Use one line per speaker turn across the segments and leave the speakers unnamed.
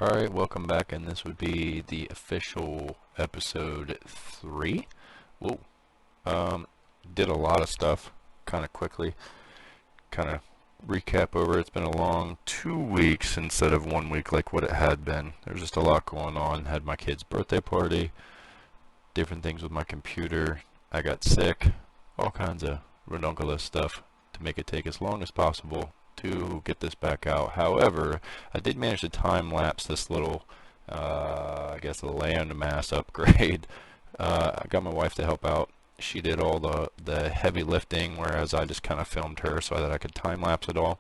Alright, welcome back, and this would be the official episode 3. Whoa. Um, did a lot of stuff kind of quickly. Kind of recap over. It's been a long 2 weeks instead of 1 week like what it had been. There's just a lot going on. Had my kid's birthday party, different things with my computer. I got sick, all kinds of redunculous stuff to make it take as long as possible to get this back out. However, I did manage to time lapse this little, I guess, a land mass upgrade. I got my wife to help out. She did all the heavy lifting, whereas I just kind of filmed her so that I could time lapse it all.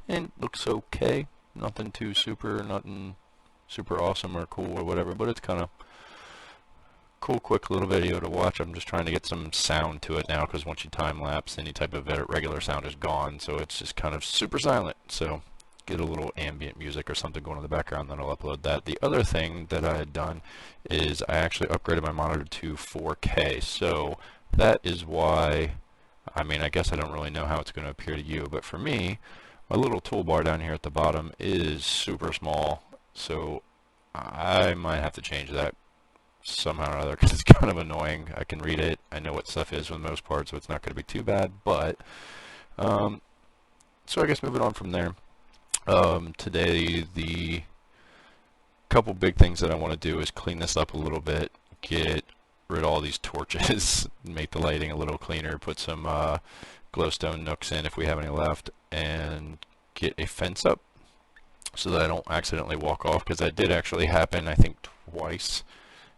And it looks okay. Nothing super awesome or cool or whatever, but it's kind of cool, quick little video to watch. I'm just trying to get some sound to it now, because once you time lapse, any type of regular sound is gone, so it's just kind of super silent. So get a little ambient music or something going in the background, then I'll upload that. The other thing that I had done is I actually upgraded my monitor to 4K, so that is why, I mean, I guess I don't really know how it's going to appear to you, but for me, my little toolbar down here at the bottom is super small, so I might have to change that somehow or other, because it's kind of annoying. I can read it, I know what stuff is for the most part, so it's not going to be too bad. But so I guess moving on from there, today the couple big things that I want to do is clean this up a little bit, get rid of all these torches, make the lighting a little cleaner, put some glowstone nooks in if we have any left, and get a fence up so that I don't accidentally walk off, because that did actually happen, I think, twice.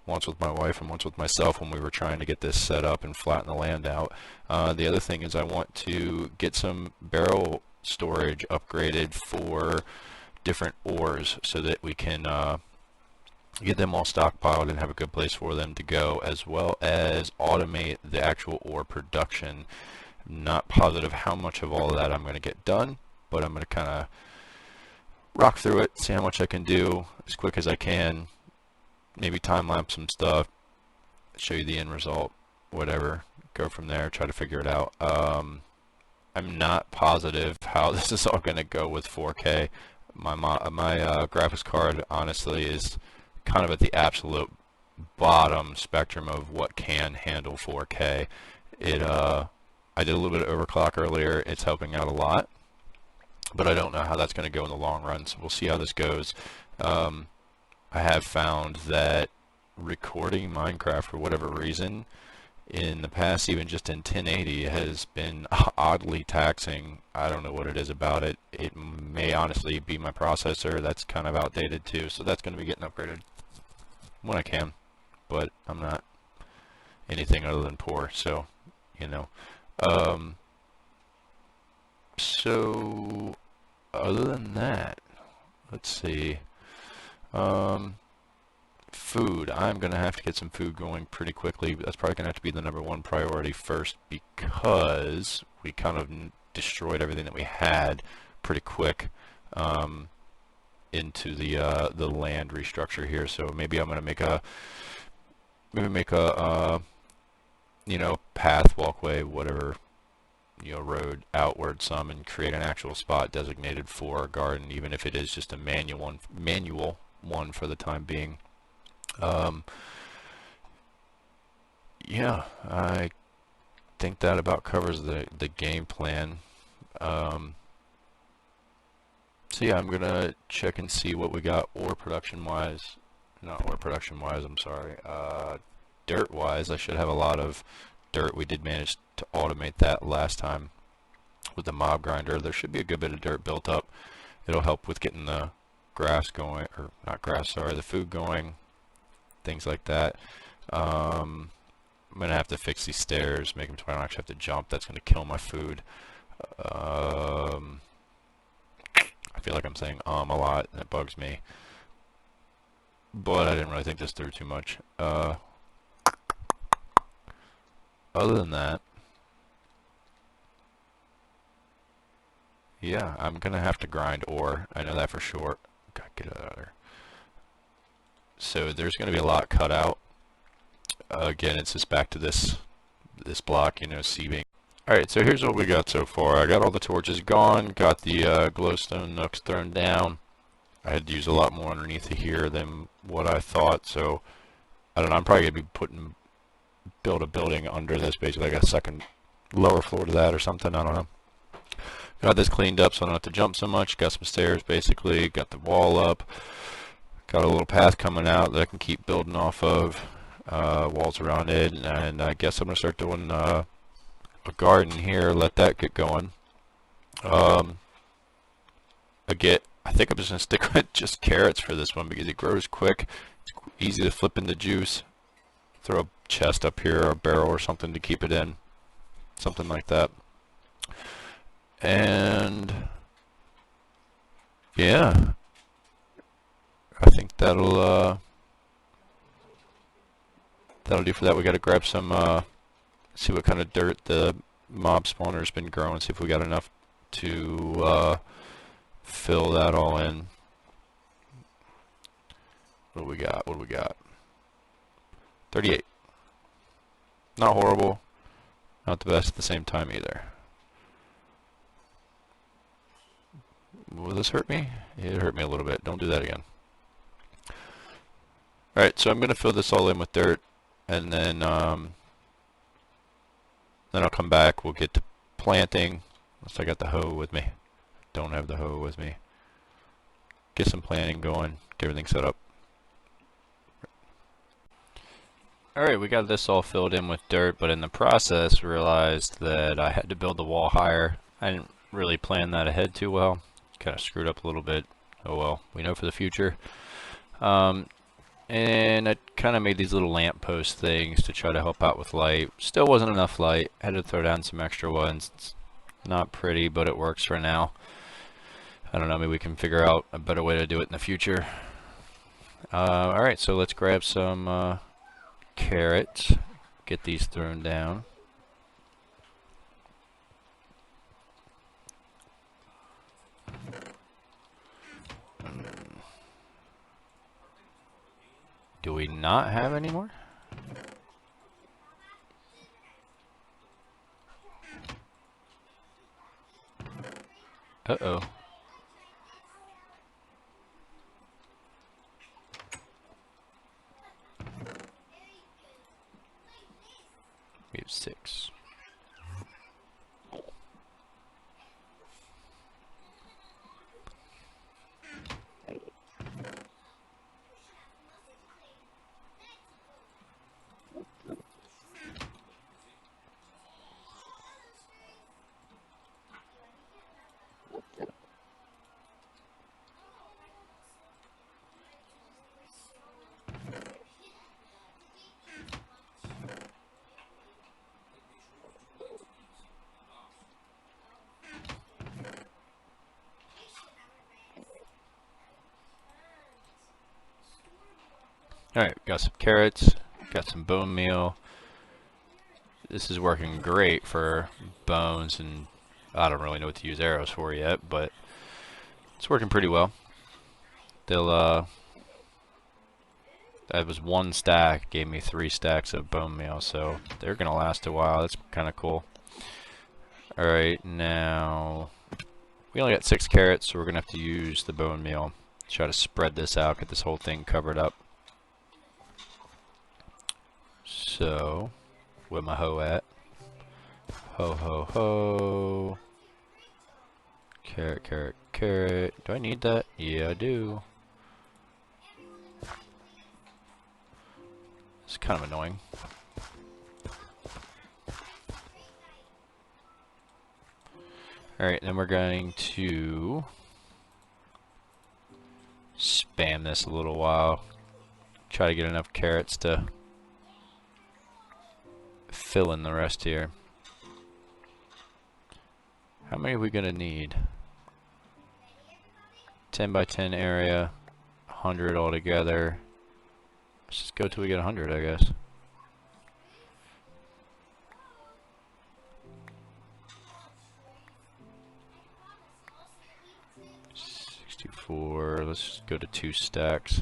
Once with my wife and once with myself when we were trying to get this set up and flatten the land out. The other thing is I want to get some barrel storage upgraded for different ores so that we can get them all stockpiled and have a good place for them to go, as well as automate the actual ore production. Not positive how much of all of that I'm going to get done, but I'm going to kind of rock through it, see how much I can do as quick as I can. Maybe time lapse some stuff, show you the end result, whatever. Go from there, try to figure it out. I'm not positive how this is all going to go with 4K. My graphics card, honestly, is kind of at the absolute bottom spectrum of what can handle 4K. I did a little bit of overclock earlier. It's helping out a lot, but I don't know how that's going to go in the long run, so we'll see how this goes. I have found that recording Minecraft for whatever reason in the past, even just in 1080, has been oddly taxing. I don't know what it is about it. It may honestly be my processor. That's kind of outdated too, so that's going to be getting upgraded when I can, but I'm not anything other than poor, so you know. So other than that, let's see. Food. I'm going to have to get some food going pretty quickly. That's probably going to have to be the #1 priority first, because we kind of destroyed everything that we had pretty quick into the land restructure here. So maybe I'm going to make a path, walkway, whatever, road outward some, and create an actual spot designated for a garden, even if it is just a manual one for the time being. Yeah, I think that about covers the game plan. So yeah, I'm gonna check and see what we got ore production wise. Not ore production wise, I'm sorry. Dirt wise, I should have a lot of dirt. We did manage to automate that last time with the mob grinder. There should be a good bit of dirt built up. It'll help with getting the grass going, or not grass, sorry, the food going, things like that. I'm going to have to fix these stairs, make them so I don't actually have to jump. That's going to kill my food. I feel like I'm saying a lot, and it bugs me. But I didn't really think this through too much. Other than that, yeah, I'm going to have to grind ore. I know that for sure. God, get it out of there. So there's going to be a lot cut out. Again, it's just back to this block, sieving. Alright, so here's what we got so far. I got all the torches gone, got the glowstone nooks thrown down. I had to use a lot more underneath of here than what I thought, so I don't know, I'm probably going to be build a building under this, basically like a second lower floor to that or something, I don't know. Got this cleaned up so I don't have to jump so much. Got some stairs basically, got the wall up, got a little path coming out that I can keep building off of, walls around it, and I guess I'm going to start doing a garden here, let that get going. I think I'm just going to stick with just carrots for this one because it grows quick. It's easy to flip into juice. Throw a chest up here or a barrel or something to keep it in. Something like that. And yeah, I think that'll do for that. We got to grab some, see what kind of dirt the mob spawner's been growing. See if we got enough to fill that all in. What do we got? What do we got? 38. Not horrible. Not the best at the same time either. Will this hurt me? It hurt me a little bit. Don't do that again. Alright, so I'm going to fill this all in with dirt, and then I'll come back. We'll get to planting. Unless I got the hoe with me. Don't have the hoe with me. Get some planting going. Get everything set up. Alright, we got this all filled in with dirt, but in the process realized that I had to build the wall higher. I didn't really plan that ahead too well. Kind of screwed up a little bit. Oh well, we know for the future. And I kind of made these little lamp post things to try to help out with light. Still wasn't enough light. Had to throw down some extra ones. It's not pretty, but it works for now. I don't know, maybe we can figure out a better way to do it in the future. Alright, so let's grab some carrots. Get these thrown down. Do we not have any more? Uh-oh. We have 6. Alright, got some carrots, got some bone meal. This is working great for bones, and I don't really know what to use arrows for yet, but it's working pretty well. That was 1 stack, gave me 3 stacks of bone meal, so they're gonna last a while. That's kind of cool. Alright, now we only got 6 carrots, so we're gonna have to use the bone meal. Try to spread this out, get this whole thing covered up. So, where my hoe at? Ho ho ho. Carrot, carrot, carrot. Do I need that? Yeah, I do. It's kind of annoying. Alright, then we're going to spam this a little while. Try to get enough carrots to fill in the rest here. How many are we gonna need? 10 by 10 area, 100 altogether. Let's just go till we get 100, I guess. Let's just go to 2 stacks.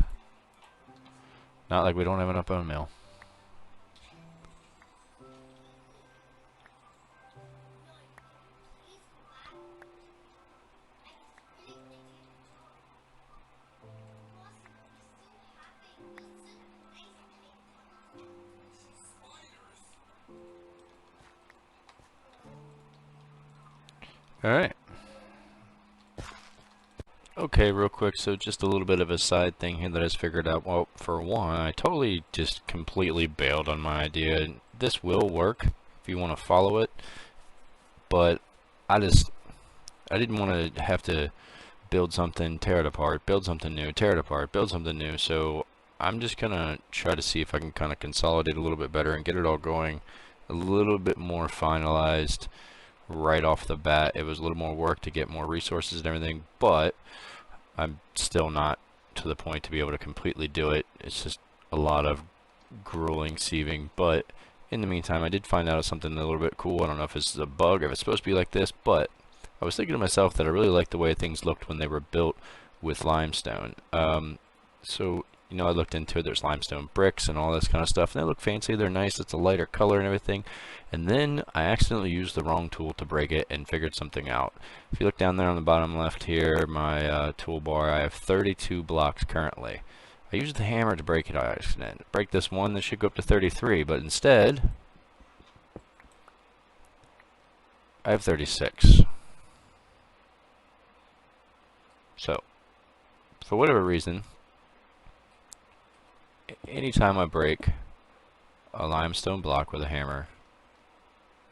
Not like we don't have enough bone meal. Alright. Okay, real quick, so just a little bit of a side thing here that I just figured out. Well, for one, I totally just completely bailed on my idea. This will work if you want to follow it, but I didn't want to have to build something, tear it apart, build something new, tear it apart, build something new. So I'm just gonna try to see if I can kind of consolidate a little bit better and get it all going a little bit more finalized right off the bat. It was a little more work to get more resources and everything, but I'm still not to the point to be able to completely do it. It's just a lot of grueling sieving, but in the meantime I did find out something a little bit cool. I don't know if it's a bug, if it's supposed to be like this, but I was thinking to myself that I really liked the way things looked when they were built with limestone. So you know, I looked into it. There's limestone bricks and all this kind of stuff, and they look fancy. They're nice. It's a lighter color and everything. And then I accidentally used the wrong tool to break it and figured something out. If you look down there on the bottom left here, my toolbar, I have 32 blocks currently. I used the hammer to break it by accident. Break this one, this should go up to 33, but instead I have 36. So, for whatever reason, anytime I break a limestone block with a hammer,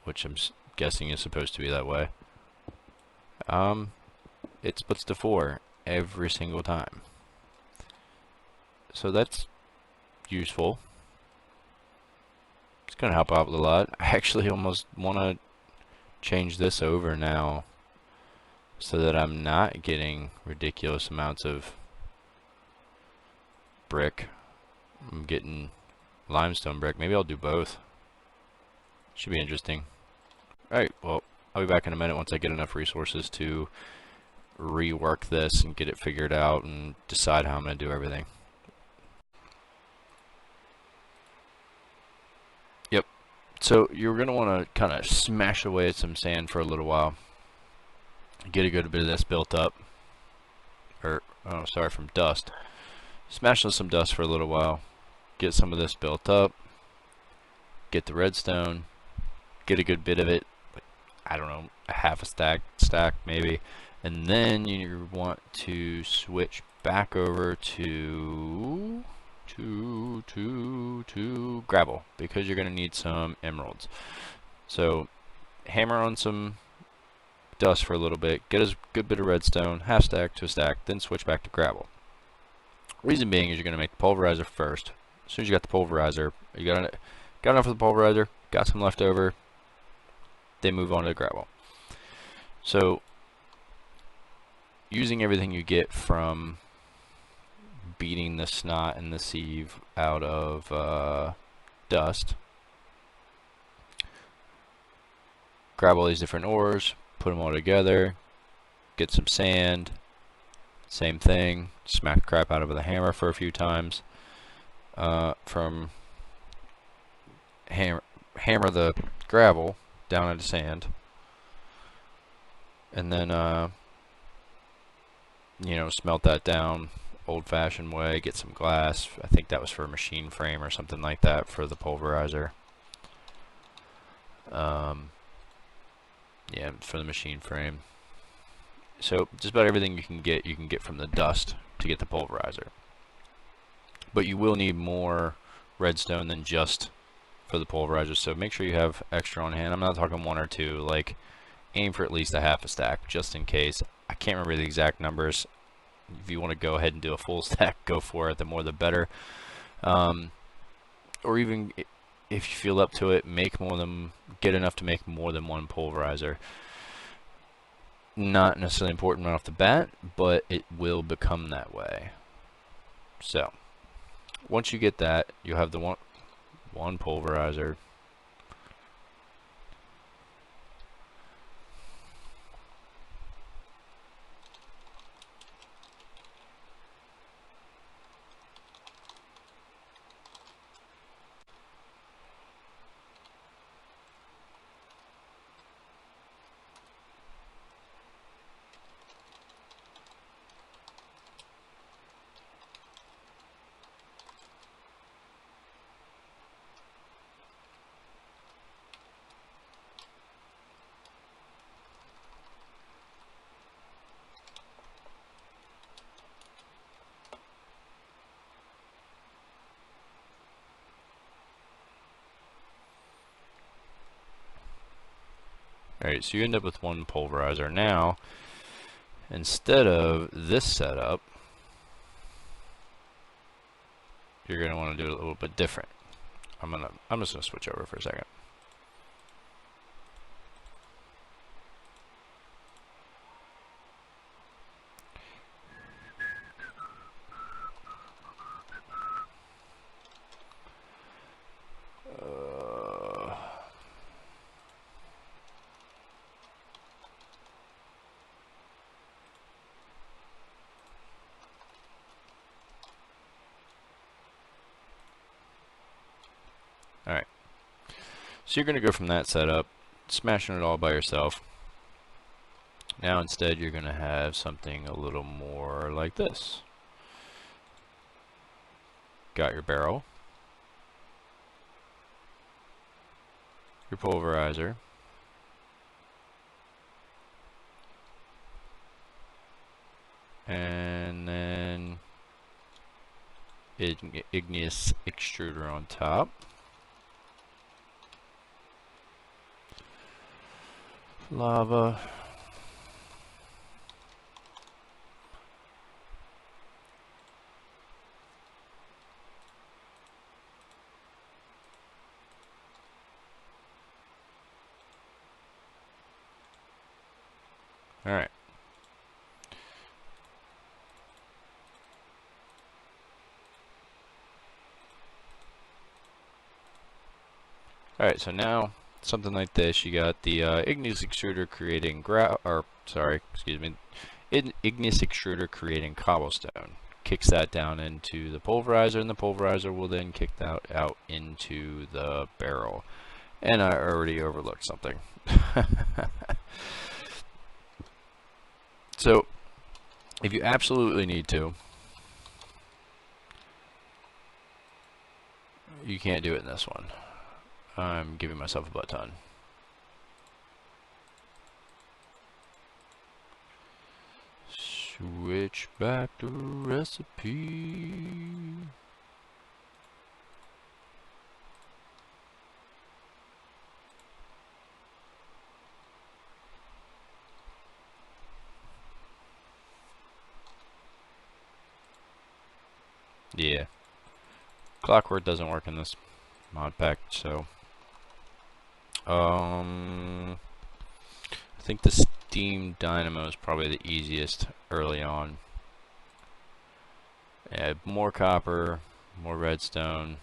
which I'm guessing is supposed to be that way, it splits to 4 every single time. So that's useful. It's going to help out a lot. I actually almost want to change this over now so that I'm not getting ridiculous amounts of brick. I'm getting limestone brick. Maybe I'll do both. Should be interesting. Alright, well, I'll be back in a minute once I get enough resources to rework this and get it figured out and decide how I'm going to do everything. Yep. So you're going to want to kind of smash away at some sand for a little while. Get a good bit of this built up. Or, oh, sorry, from dust. Smash on some dust for a little while. Get some of this built up. Get the redstone. Get a good bit of it. Like, I don't know, a half a stack maybe. And then you want to switch back over to gravel, because you're going to need some emeralds. So hammer on some dust for a little bit, get a good bit of redstone, half stack to a stack, then switch back to gravel. Reason being is you're going to make the pulverizer first. As soon as you got the pulverizer, you got enough of the pulverizer, got some left over, then move on to the gravel. So using everything you get from beating the snot and the sieve out of dust, grab all these different ores, put them all together, get some sand, same thing, smack the crap out of the hammer for a few times, from hammer the gravel down into sand, and then you know, smelt that down old-fashioned way, get some glass. I think that was for a machine frame or something like that for the pulverizer. Yeah, for the machine frame. So just about everything you can get from the dust to get the pulverizer. But you will need more redstone than just for the pulverizer, so make sure you have extra on hand. I'm not talking 1 or 2, like aim for at least a half a stack just in case. I can't remember the exact numbers. If you want to go ahead and do a full stack, go for it. The more the better. Or even if you feel up to it, get enough to make more than 1 pulverizer. Not necessarily important right off the bat, but it will become that way. So once you get that, you have the one pulverizer. Alright, so you end up with one pulverizer. Now, instead of this setup, you're going to want to do it a little bit different. I'm just going to switch over for a second. Alright, so you're going to go from that setup, smashing it all by yourself. Now instead you're going to have something a little more like this. Got your barrel, your pulverizer, and then igneous extruder on top. Lava. Alright. Alright, so now something like this, you got the igneous extruder creating igneous extruder creating cobblestone. Kicks that down into the pulverizer, and the pulverizer will then kick that out into the barrel. And I already overlooked something. So, if you absolutely need to, you can't do it in this one. I'm giving myself a butt ton. Switch back to recipe. Yeah. Clockwork doesn't work in this mod pack, so I think the steam dynamo is probably the easiest early on. Add more copper, more redstone,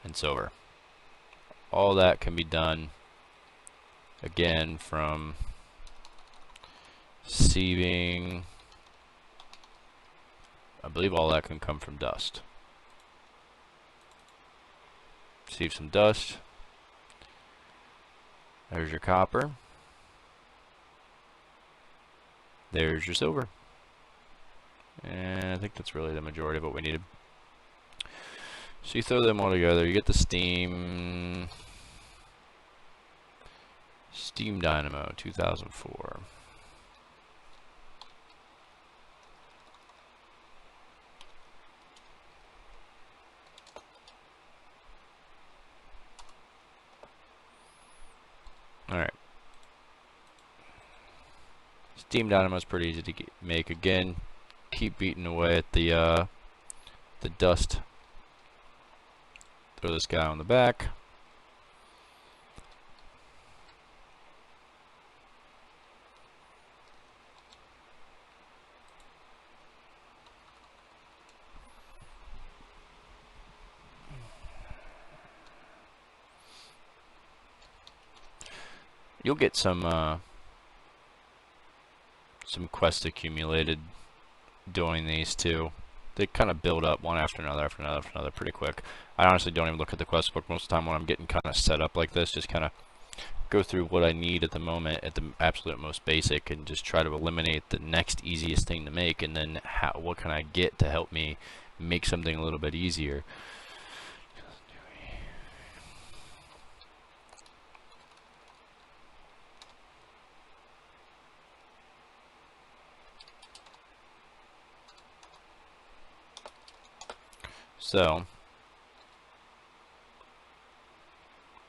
and silver. All that can be done again from sieving. I believe all that can come from dust. Sieve some dust. There's your copper. There's your silver. And I think that's really the majority of what we needed. So you throw them all together, you get the steam dynamo 2004. Alright. Steam dynamo is pretty easy to make. Again, keep beating away at the dust. Throw this guy on the back. You'll get some quests accumulated doing these too. They kind of build up one after another, pretty quick. I honestly don't even look at the quest book most of the time when I'm getting kind of set up like this. Just kind of go through what I need at the moment, at the absolute most basic, and just try to eliminate the next easiest thing to make, and then what can I get to help me make something a little bit easier. So,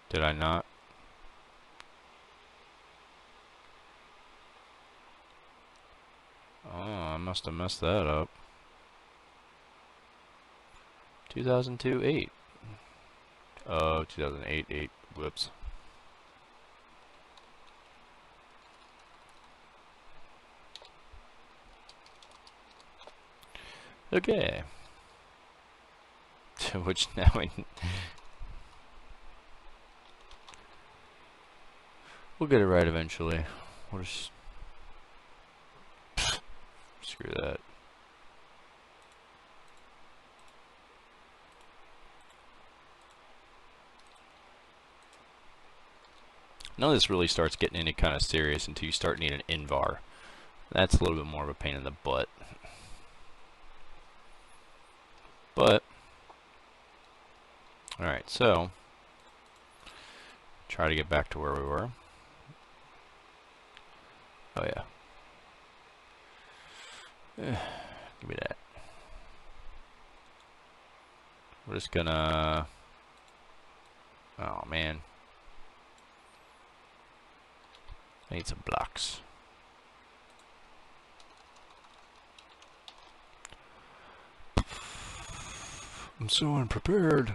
did I not? must have messed that up. 2002 8. 2008 8. Whoops. Okay. Which now we'll get it right eventually. We'll just screw that. None of this really starts getting any kind of serious until you start needing an invar. That's a little bit more of a pain in the butt. But, alright, so, try to get back to where we were. Oh yeah. Give me that. We're just gonna... Oh man. I need some blocks. I'm so unprepared.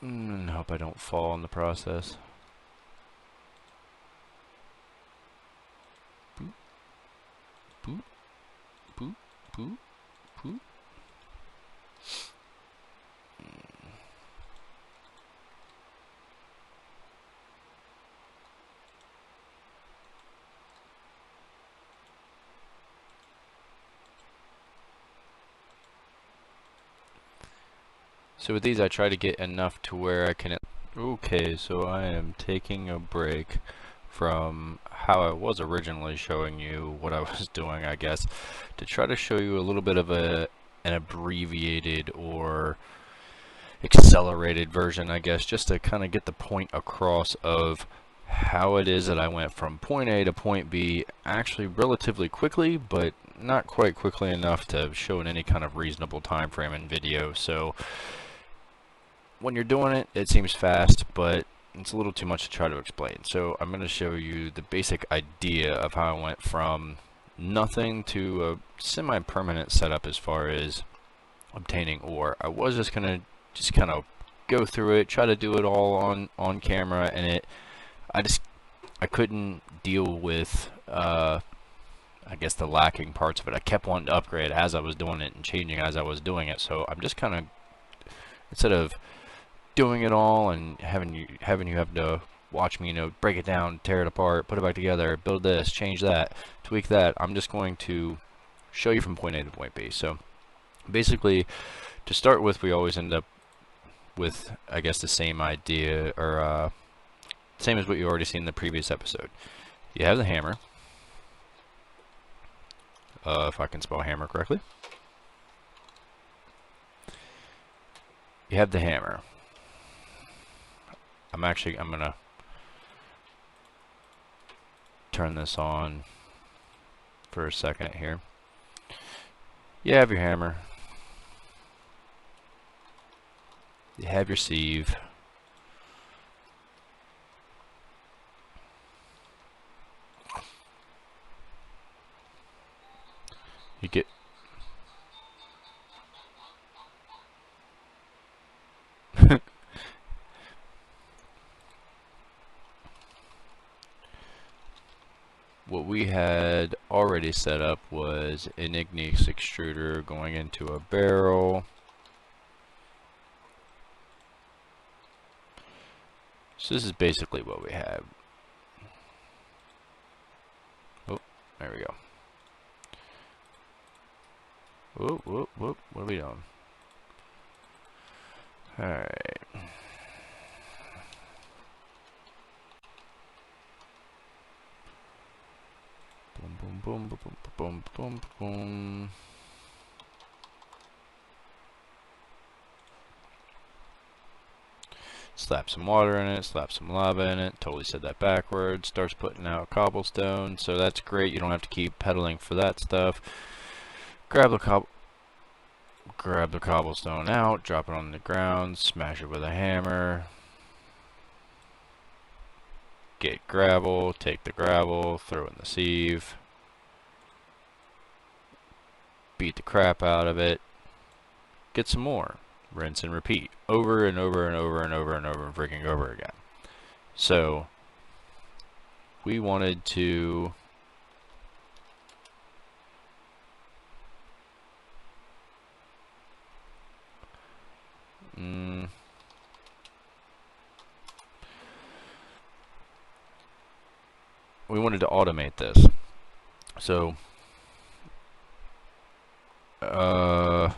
Hope I don't fall in the process. Boop. Boop. Boop. Boop. Boop. So with these I try to get enough to where I can... Okay, so I am taking a break from how I was originally showing you what I was doing, I guess, to try to show you a little bit of an abbreviated or accelerated version, I guess, just to kind of get the point across of how it is that I went from point A to point B actually relatively quickly, but not quite quickly enough to show in any kind of reasonable time frame in video. So when you're doing it, it seems fast, but it's a little too much to try to explain. So I'm going to show you the basic idea of how I went from nothing to a semi-permanent setup as far as obtaining ore. I was just going to just kind of go through it, try to do it all on camera, and I couldn't deal with I guess the lacking parts of it. I kept wanting to upgrade as I was doing it and changing as I was doing it. So I'm just kind of, instead of doing it all and having you have to watch me, break it down, tear it apart, put it back together, build this, change that, tweak that, I'm just going to show you from point A to point B. So basically, to start with, we always end up with, I guess, the same idea, or same as what you already seen in the previous episode. You have the hammer, if I can spell hammer correctly. You have the hammer. I'm gonna turn this on for a second here. You have your hammer. You have your sieve. You get what we had already set up was an igneous extruder going into a barrel. So this is basically what we have. Oh, there we go. Whoop, whoop, whoop. What are we doing? Alright. Boom, boom, boom, boom, boom, boom, boom. Slap some water in it, slap some lava in it. Totally said that backwards. Starts putting out cobblestone, so that's great. You don't have to keep pedaling for that stuff. Grab the cobblestone out, drop it on the ground, smash it with a hammer. get gravel, take the gravel, throw in the sieve, beat the crap out of it, get some more, rinse and repeat, over and over and over and over and over and freaking over again. So we wanted to automate this. So so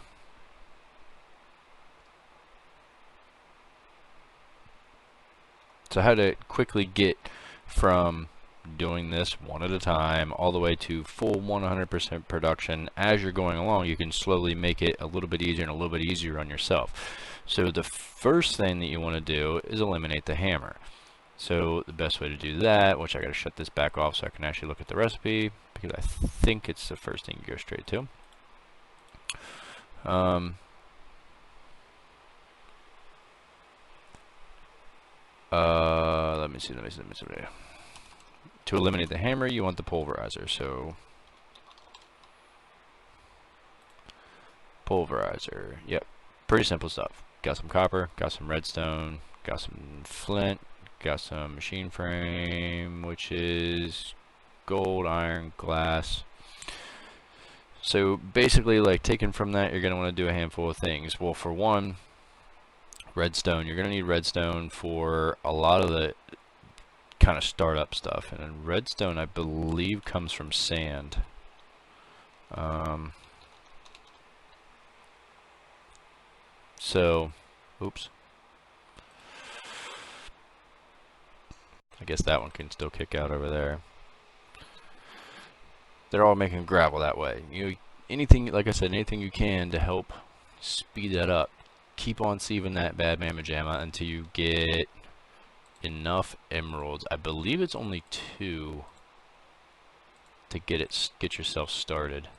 how to quickly get from doing this one at a time all the way to full 100% production. As you're going along, you can slowly make it a little bit easier and a little bit easier on yourself. So the first thing that you want to do is eliminate the hammer. So the best way to do that, which I got to shut this back off so I can actually look at the recipe, because I think it's the first thing you go straight to. Let me see. To eliminate the hammer, you want the pulverizer. So pulverizer, yep, pretty simple stuff. Got some copper, got some redstone, got some flint, got some machine frame, which is gold, iron, glass. So basically, like, taken from that, you're going to want to do a handful of things. Well, for one, redstone. You're going to need redstone for a lot of the kind of startup stuff. And redstone, I believe, comes from sand. So, oops. I guess that one can still kick out over there. They're all making gravel that way. Anything, like I said, anything you can to help speed that up. Keep on sieving that bad mamma jamma until you get enough emeralds. I believe it's only 2 to get yourself started.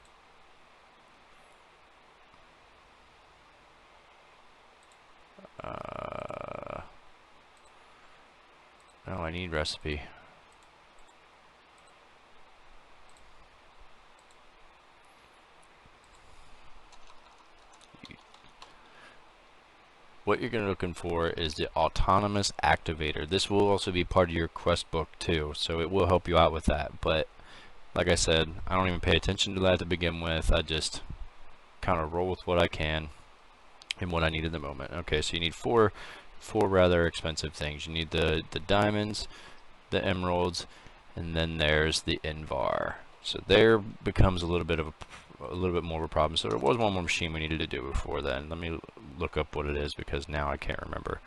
Oh, I need recipe. What you're going to be looking for is the autonomous activator. This will also be part of your quest book too, so it will help you out with that. But like I said, I don't even pay attention to that to begin with. I just kind of roll with what I can and what I need in the moment. Okay, so you need four rather expensive things. You need the diamonds, the emeralds, and then there's the Invar. So there becomes a little bit more of a problem. So there was one more machine we needed to do before then. Let me look up what it is, because now I can't remember.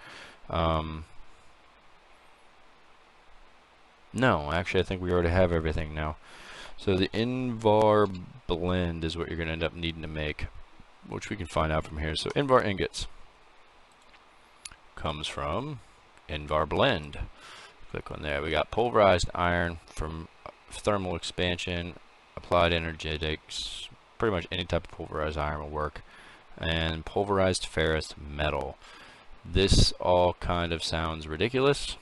No, actually I think we already have everything now. So the Invar blend is what you're going to end up needing to make, which we can find out from here. So Invar ingots comes from Invar blend. Click on there. We got pulverized iron from thermal expansion, applied energetics, pretty much any type of pulverized iron will work, and pulverized ferrous metal. This all kind of sounds ridiculous,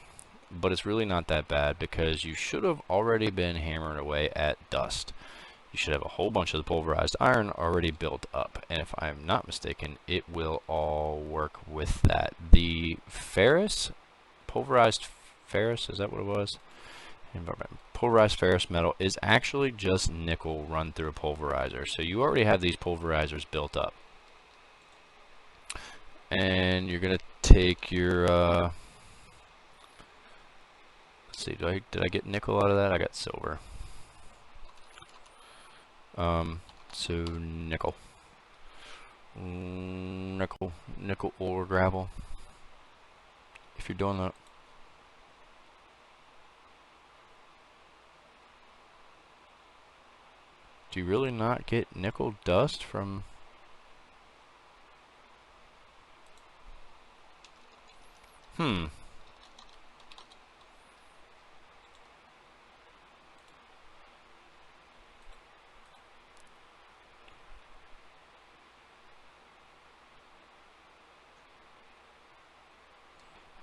but it's really not that bad, because you should have already been hammering away at dust. You should have a whole bunch of the pulverized iron already built up, and if I'm not mistaken, it will all work with that. The ferrous, pulverized ferrous, is that what it was? Pulverized ferrous metal is actually just nickel run through a pulverizer, so you already have these pulverizers built up. And you're gonna take your let's see, did I get nickel out of that? I got silver. So nickel ore gravel. If you're doing that, do you really not get nickel dust from?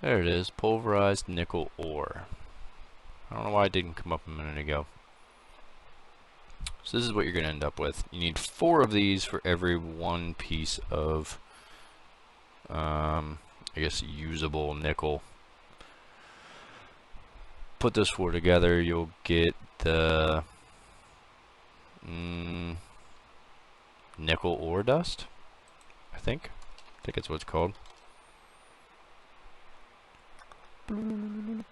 There it is, pulverized nickel ore. I don't know why it didn't come up a minute ago. So this is what you're going to end up with. You need 4 of these for every 1 piece of, I guess, usable nickel. Put those 4 together, you'll get the nickel ore dust, I think that's what it's called. We'll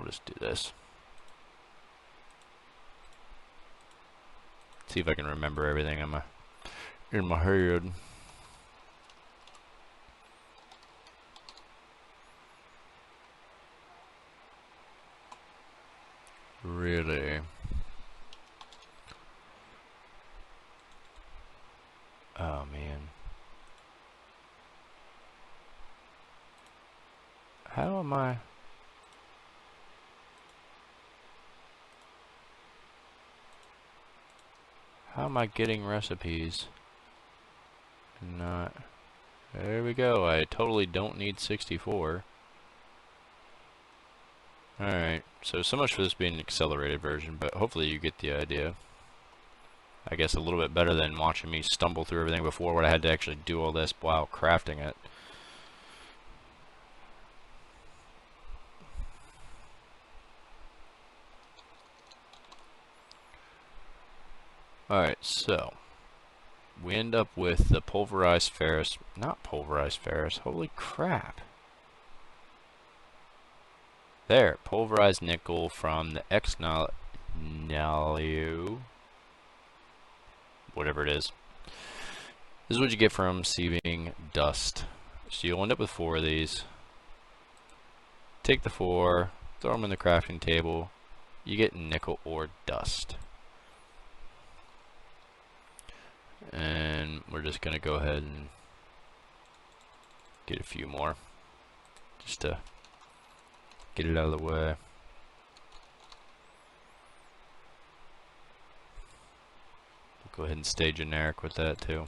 just do this. See if I can remember everything in my head. Really? Oh man. How am I? How am I getting recipes? Not. There we go. I totally don't need 64. Alright, so much for this being an accelerated version, but hopefully you get the idea. I guess a little bit better than watching me stumble through everything before, where I had to actually do all this while crafting it. Alright, so we end up with the pulverized ferrous, not pulverized ferrous, holy crap. There, pulverized nickel from the Exnalio, whatever it is. This is what you get from sieving dust. So you'll end up with 4 of these. Take the 4, throw them in the crafting table. You get nickel ore dust. And we're just going to go ahead and get a few more, just to get it out of the way. We'll go ahead and stay generic with that too.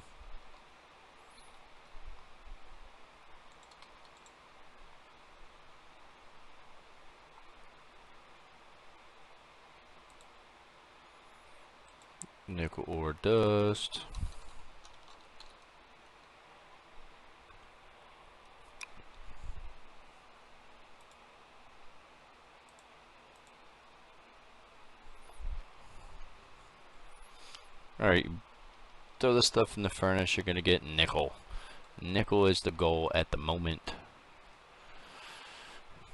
Nickel ore dust. Alright, throw this stuff in the furnace, you're going to get nickel. Nickel is the goal at the moment.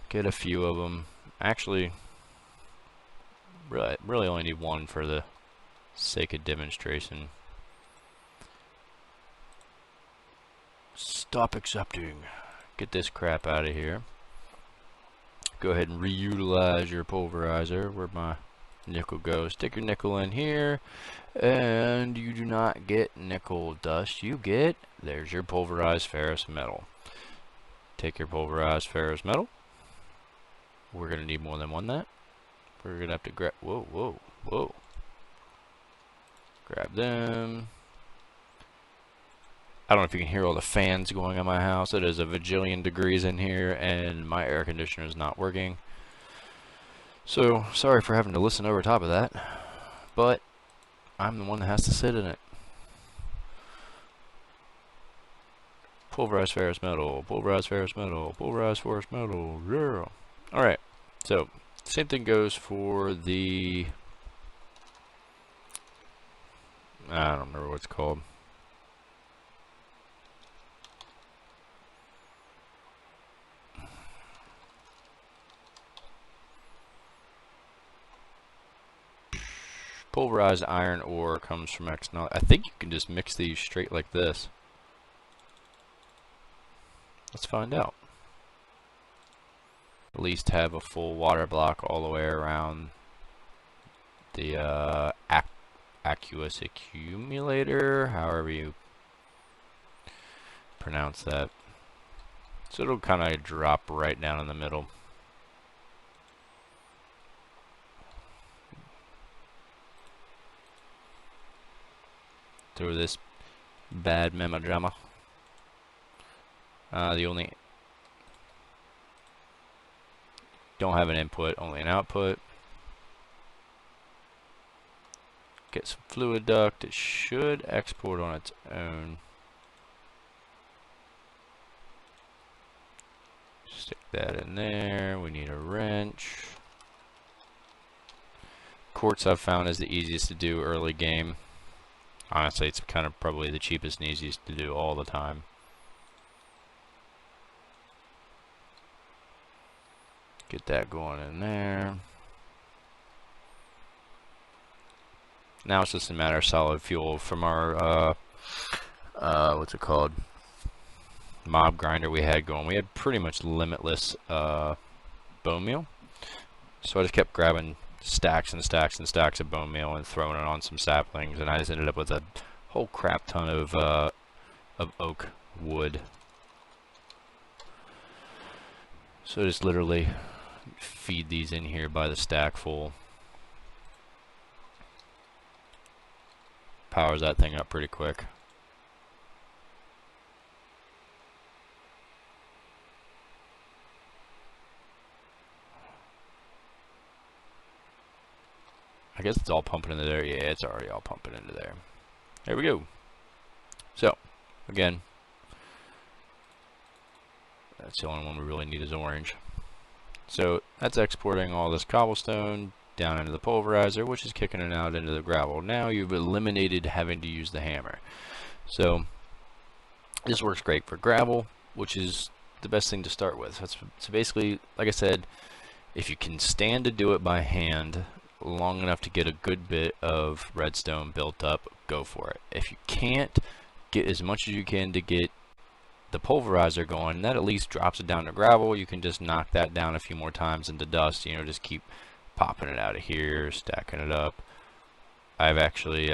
Get a few of them. Actually, really only need 1 for the sake of demonstration. Stop accepting. Get this crap out of here. Go ahead and reutilize your pulverizer. Where'd my nickel go? Stick your nickel in here, and you do not get nickel dust. You get, there's your pulverized ferrous metal. Take your pulverized ferrous metal. We're gonna need more than 1 that. We're gonna have to grab, whoa. Grab them. I don't know if you can hear all the fans going on my house. It is a bajillion degrees in here, and my air conditioner is not working. So, sorry for having to listen over top of that, but I'm the one that has to sit in it. Pulverized ferrous metal, pulverized ferrous metal, pulverized ferrous metal, yeah. Alright, so, same thing goes for the, I don't remember what it's called. Pulverized iron ore comes from Exnal. I think you can just mix these straight like this. Let's find out. At least have a full water block all the way around the aqueous accumulator, however you pronounce that. So it'll kind of drop right down in the middle. Through this bad memodrama. The only Don't have an input, only an output. Get some fluid duct. It should export on its own. Stick that in there. We need a wrench. Quartz I've found is the easiest to do early game. Honestly, it's kind of probably the cheapest and easiest to do all the time. Get that going in there. Now it's just a matter of solid fuel from our what's it called, mob grinder we had going. We had pretty much limitless bone meal, so I just kept grabbing stacks and stacks and stacks of bone meal and throwing it on some saplings, and I just ended up with a whole crap ton of oak wood. So just literally feed these in here by the stack full. Powers that thing up pretty quick. I guess it's all pumping into there. Yeah, it's already all pumping into there. There we go. So, again, that's the only one we really need is orange. So that's exporting all this cobblestone down into the pulverizer, which is kicking it out into the gravel. Now you've eliminated having to use the hammer. So this works great for gravel, which is the best thing to start with. So basically, like I said, if you can stand to do it by hand long enough to get a good bit of redstone built up, go for it. If you can't, get as much as you can to get the pulverizer going. That at least drops it down to gravel. You can just knock that down a few more times into dust. You know, just keep popping it out of here, stacking it up. I've actually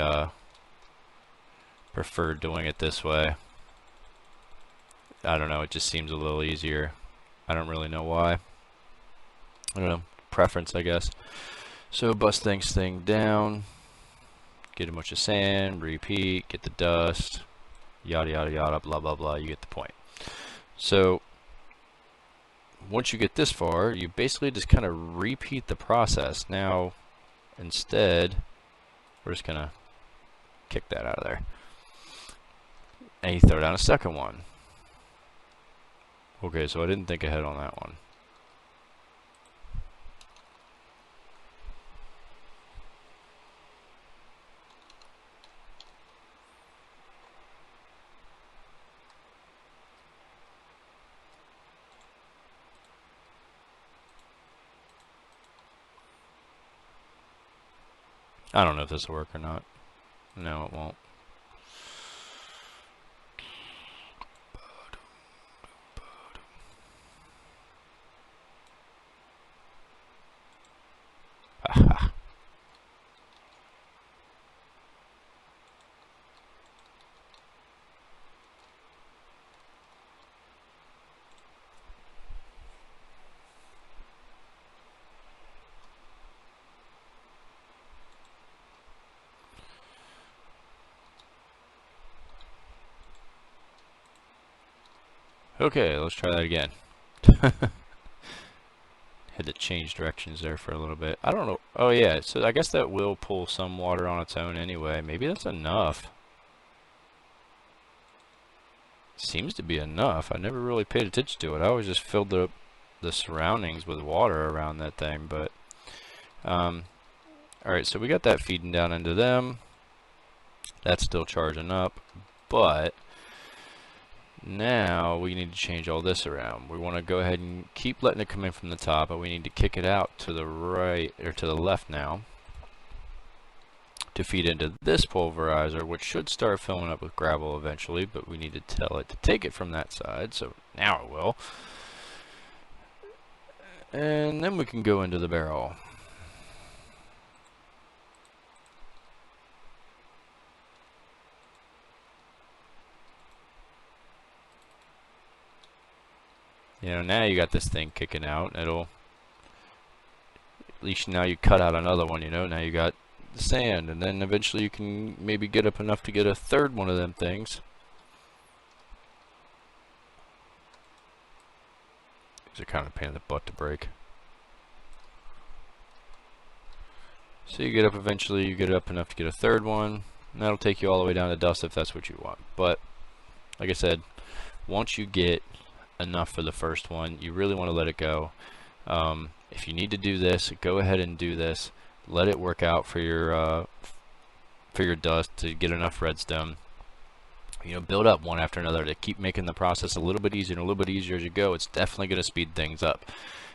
preferred doing it this way. I don't know, it just seems a little easier. I don't really know why. I don't know, preference, I guess. So bust thing down, get a bunch of sand, repeat, get the dust, yada yada yada, blah blah blah. You get the point. So once you get this far, you basically just kind of repeat the process. Now instead, we're just gonna kick that out of there, and you throw down a second one. Okay, so I didn't think ahead on that one. I don't know if this will work or not. No, it won't. Aha. Okay, let's try that again. Had to change directions there for a little bit. I don't know. Oh yeah, so I guess that will pull some water on its own anyway. Maybe that's enough. Seems to be enough. I never really paid attention to it. I always just filled the surroundings with water around that thing. But alright, so we got that feeding down into them. That's still charging up, but now we need to change all this around. We want to go ahead and keep letting it come in from the top, but we need to kick it out to the right, or to the left now, to feed into this pulverizer, which should start filling up with gravel eventually, but we need to tell it to take it from that side, so now it will. And then we can go into the barrel. You know, now you got this thing kicking out. It'll, at least now you cut out another one, you know, now you got the sand, and then eventually you can maybe get up enough to get a third one of them things. These are kind of a pain in the butt to break. So you get up eventually, you get up enough to get a third one, and that'll take you all the way down to dust if that's what you want. But like I said, once you get enough for the first one, you really want to let it go. If you need to do this, go ahead and do this. Let it work out for your dust to get enough redstone. You know, build up one after another to keep making the process a little bit easier and a little bit easier as you go. It's definitely going to speed things up.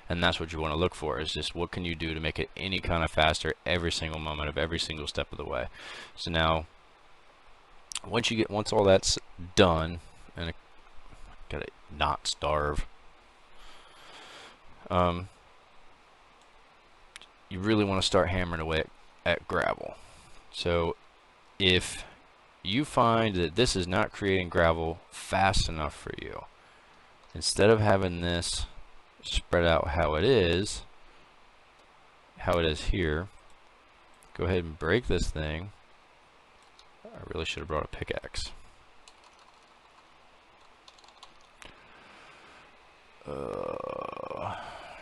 And that's what you want to look for, is just what can you do to make it any kind of faster every single moment of every single step of the way. So now, once all that's done, and I gotta not starve, you really want to start hammering away at gravel. So if you find that this is not creating gravel fast enough for you, instead of having this spread out how it is here, go ahead and break this thing. I really should have brought a pickaxe.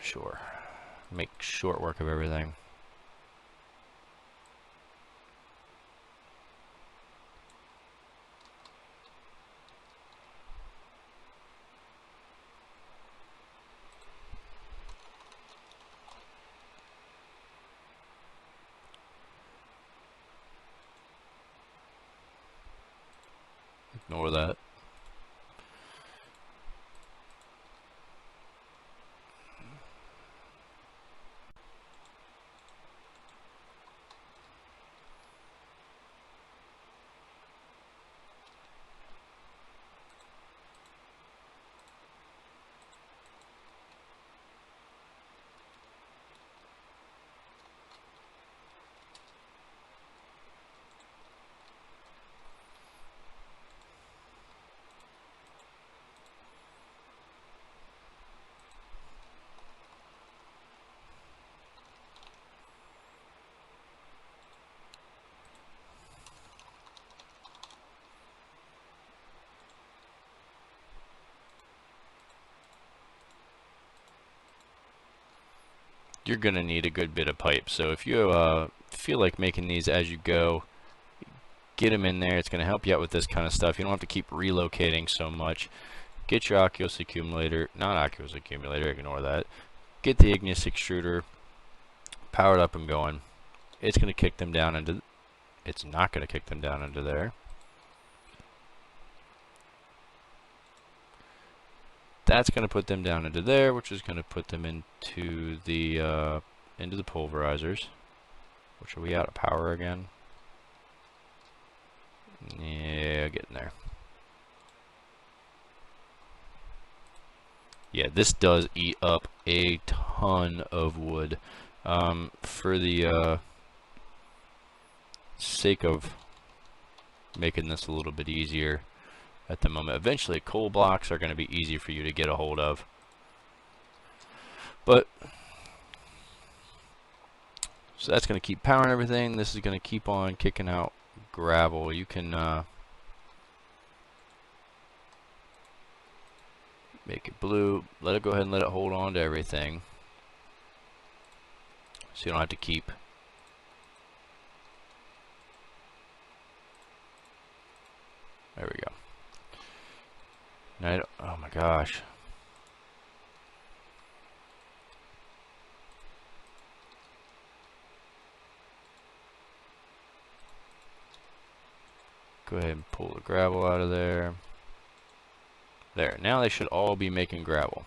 Sure. Make short work of everything. Ignore that. You're gonna need a good bit of pipe. So if you feel like making these as you go, get them in there. It's gonna help you out with this kind of stuff. You don't have to keep relocating so much. Get your aqueous accumulator, not aqueous accumulator, ignore that. Get the igneous extruder powered up and going. It's gonna kick them down into, it's not gonna kick them down into there. That's going to put them down into there, which is going to put them into the pulverizers. Which, are we out of power again? Yeah, getting there. Yeah, this does eat up a ton of wood. For the sake of making this a little bit easier at the moment, eventually coal blocks are going to be easy for you to get a hold of. But so that's going to keep powering everything. This is going to keep on kicking out gravel. You can make it blue. Let it go ahead and let it hold on to everything, so you don't have to keep there we go. Now, oh my gosh. Go ahead and pull the gravel out of there. There. Now they should all be making gravel.